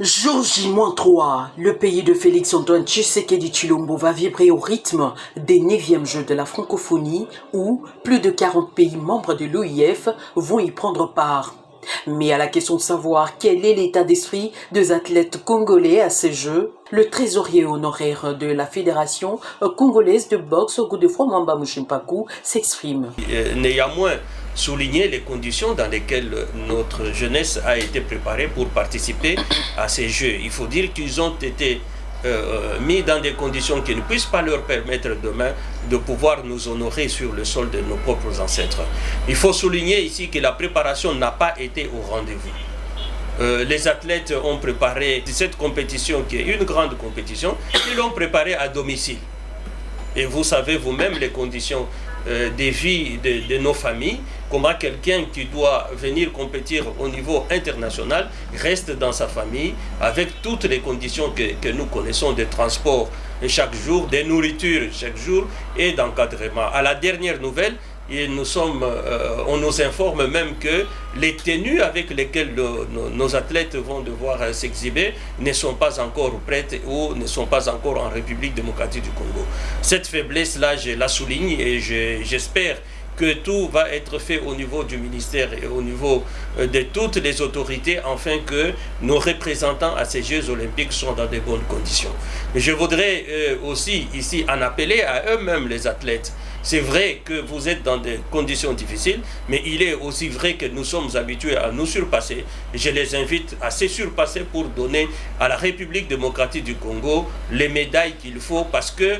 Jour J-3, le pays de Félix-Antoine Tshisekedi Tshilombo va vibrer au rythme des 9e Jeux de la francophonie où plus de 40 pays membres de l'OIF vont y prendre part. Mais à la question de savoir quel est l'état d'esprit des athlètes congolais à ces Jeux, le trésorier honoraire de la Fédération congolaise de boxe Godefroid Mwamba Mushimpaku s'exprime. Néanmoins, souligner les conditions dans lesquelles notre jeunesse a été préparée pour participer à ces Jeux. Il faut dire qu'ils ont été mis dans des conditions qui ne puissent pas leur permettre demain de pouvoir nous honorer sur le sol de nos propres ancêtres. Il faut souligner ici que la préparation n'a pas été au rendez-vous. Les athlètes ont préparé cette compétition qui est une grande compétition, ils l'ont préparée à domicile. Et vous savez vous-même les conditions des vies de nos familles, comment quelqu'un qui doit venir compétir au niveau international reste dans sa famille avec toutes les conditions que nous connaissons de transport chaque jour, de nourriture chaque jour et d'encadrement. À la dernière nouvelle, on nous informe même que les tenues avec lesquelles nos athlètes vont devoir s'exhiber ne sont pas encore prêtes ou ne sont pas encore en République démocratique du Congo. Cette faiblesse-là, je la souligne et j'espère que tout va être fait au niveau du ministère et au niveau de toutes les autorités afin que nos représentants à ces Jeux olympiques soient dans de bonnes conditions. Je voudrais aussi ici en appeler à eux-mêmes les athlètes. C'est vrai que vous êtes dans des conditions difficiles, mais il est aussi vrai que nous sommes habitués à nous surpasser. Je les invite à se surpasser pour donner à la République démocratique du Congo les médailles qu'il faut parce que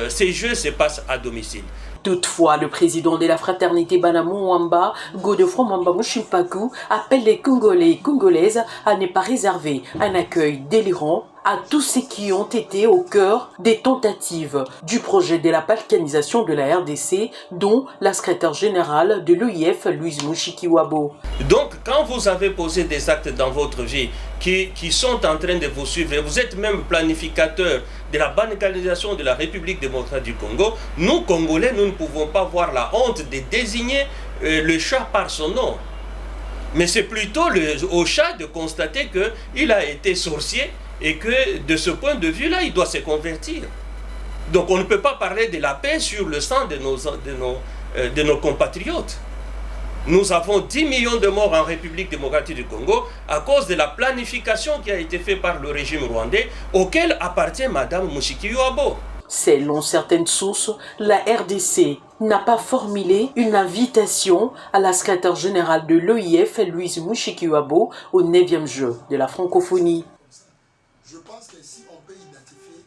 ces Jeux se passent à domicile. Toutefois, le président de la fraternité Banamou Mwamba, Godefroid Mwamba Mushimpaku, appelle les Congolais et Congolaises à ne pas réserver un accueil délirant à tous ceux qui ont été au cœur des tentatives du projet de la balkanisation de la RDC, dont la secrétaire générale de l'OIF, Louise Mushikiwabo. Donc, quand vous avez posé des actes dans votre vie qui sont en train de vous suivre, et vous êtes même planificateur de la balkanisation de la République démocratique du Congo, nous, Congolais, nous ne pouvons pas voir la honte de désigner le chat par son nom. Mais c'est plutôt au chat de constater qu'il a été sorcier et que de ce point de vue-là, il doit se convertir. Donc on ne peut pas parler de la paix sur le sang de nos compatriotes. Nous avons 10 millions de morts en République démocratique du Congo à cause de la planification qui a été faite par le régime rwandais auquel appartient Mme Mushikiwabo. Selon certaines sources, la RDC n'a pas formulé une invitation à la secrétaire générale de l'OIF, Louise Mushikiwabo, au 9e jeu de la francophonie. Je pense que si on peut identifier